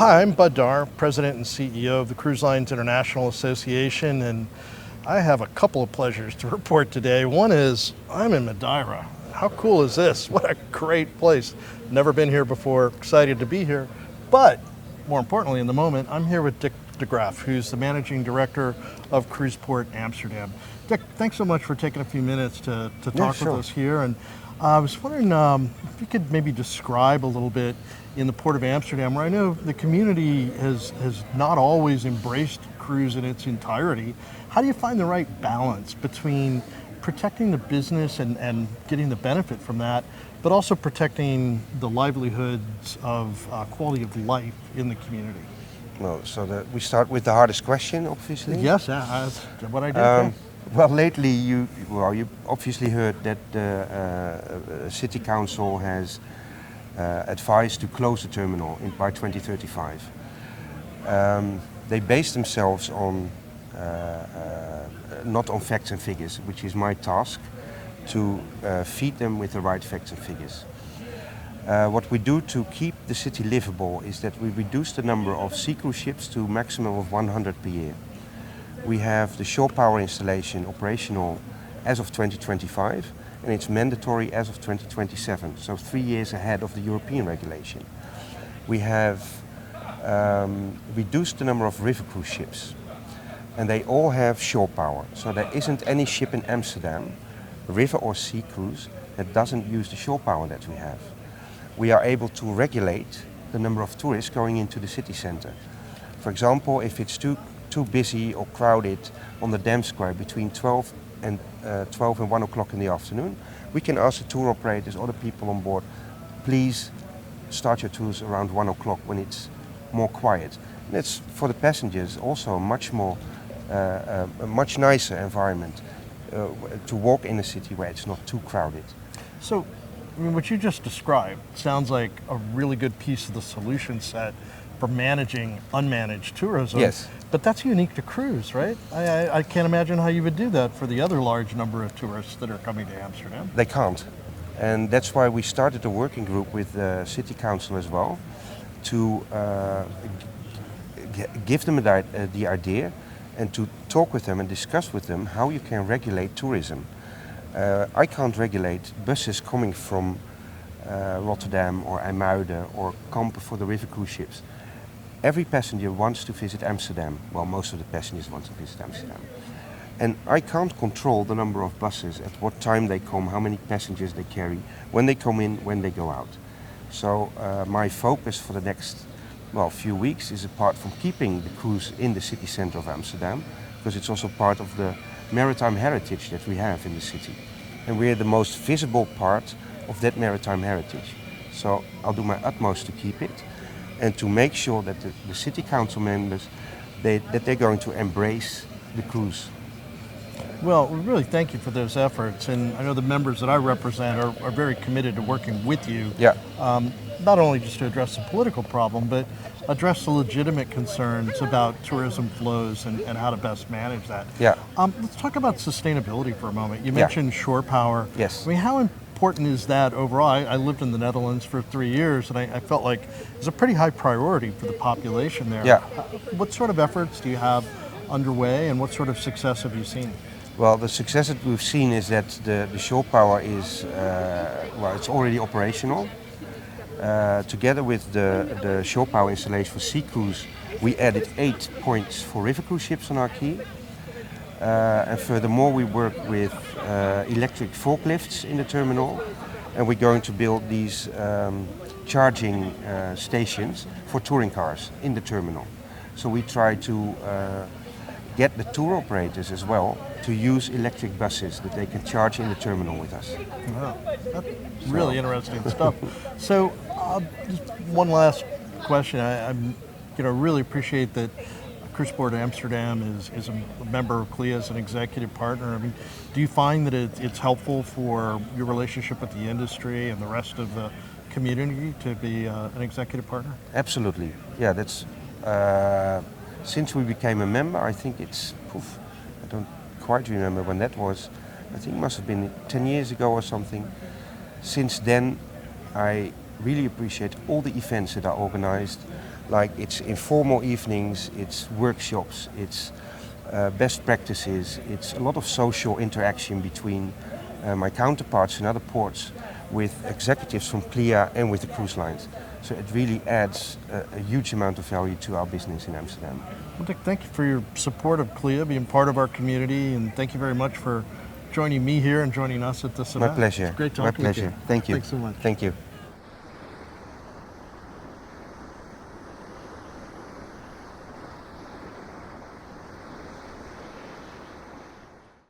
Hi, I'm Bud Darr, President and CEO of the Cruise Lines International Association, and I have a couple of pleasures to report today. One is I'm in Madeira. How cool is this? What a great place. Never been here before, excited to be here. But more importantly, in the moment, I'm here with Dick de Graaff, who's the Managing Director of Cruiseport Amsterdam. Dick, thanks so much for taking a few minutes to talk with us here. And I was wondering if you could maybe describe a little bit in the Port of Amsterdam, where I know the community has not always embraced cruise in its entirety. How do you find the right balance between protecting the business and getting the benefit from that, but also protecting the livelihoods of quality of life in the community? Well, so we start with the hardest question, obviously. Yes, that's what I did. Well, lately you obviously heard that the City Council has advised to close the terminal by 2035. They base themselves on not on facts and figures, which is my task to feed them with the right facts and figures. What we do to keep the city livable is that we reduce the number of sea cruise ships to a maximum of 100 per year. We have the shore power installation operational as of 2025, and it's mandatory as of 2027, so 3 years ahead of the European regulation. We have reduced the number of river cruise ships, and they all have shore power, so there isn't any ship in Amsterdam, river or sea cruise, that doesn't use the shore power that we have. We are able to regulate the number of tourists going into the city center. For example, if it's too busy or crowded on the Dam Square between 12 and 1 o'clock in the afternoon, we can ask the tour operators or the people on board, please start your tours around 1 o'clock when it's more quiet. And it's for the passengers also a much nicer environment to walk in a city where it's not too crowded. So, I mean, what you just described sounds like a really good piece of the solution set for managing unmanaged tourism. Yes. But that's unique to cruise, right? I can't imagine how you would do that for the other large number of tourists that are coming to Amsterdam. They can't. And that's why we started a working group with the City Council as well to give them the idea and to talk with them and discuss with them how you can regulate tourism. I can't regulate buses coming from Rotterdam or IJmuiden or Kampen for the river cruise ships. Every passenger wants to visit Amsterdam. Well, most of the passengers want to visit Amsterdam. And I can't control the number of buses, at what time they come, how many passengers they carry, when they come in, when they go out. So my focus for the next few weeks is, apart from keeping the cruise in the city center of Amsterdam, because it's also part of the maritime heritage that we have in the city. And we're the most visible part of that maritime heritage. So I'll do my utmost to keep it and to make sure that the city council members, that they're going to embrace the cruise. Well, we really thank you for those efforts, and I know the members that I represent are very committed to working with you. Yeah. Not only just to address the political problem, but address the legitimate concerns about tourism flows and how to best manage that. Yeah. Let's talk about sustainability for a moment. You mentioned shore power. Yes. I mean, how important is that overall? I lived in the Netherlands for 3 years, and I felt like it was a pretty high priority for the population there. Yeah. What sort of efforts do you have underway, and what sort of success have you seen? Well, the success that we've seen is that the shore power is, it's already operational. Together with the shore power installation for sea cruise, we added 8 points for river cruise ships on our quay. And furthermore, we work with electric forklifts in the terminal, and we're going to build these charging stations for touring cars in the terminal. So we try to get the tour operators as well to use electric buses that they can charge in the terminal with us. Wow, that's really interesting stuff. So, just one last question. I really appreciate that Cruiseport Amsterdam is a member of CLIA as an executive partner. I mean, do you find that it's helpful for your relationship with the industry and the rest of the community to be an executive partner? Absolutely. Yeah, that's since we became a member. I think it's I don't quite remember when that was. I think it must have been 10 years ago or something. Since then, I really appreciate all the events that are organized. Like it's informal evenings, it's workshops, it's best practices, it's a lot of social interaction between my counterparts in other ports with executives from CLIA and with the cruise lines. So it really adds a huge amount of value to our business in Amsterdam. Well, Dick, thank you for your support of CLIA, being part of our community, and thank you very much for joining me here and joining us at this event. My pleasure. It's great talking My pleasure. with you. Thank you. Thanks so much. Thank you.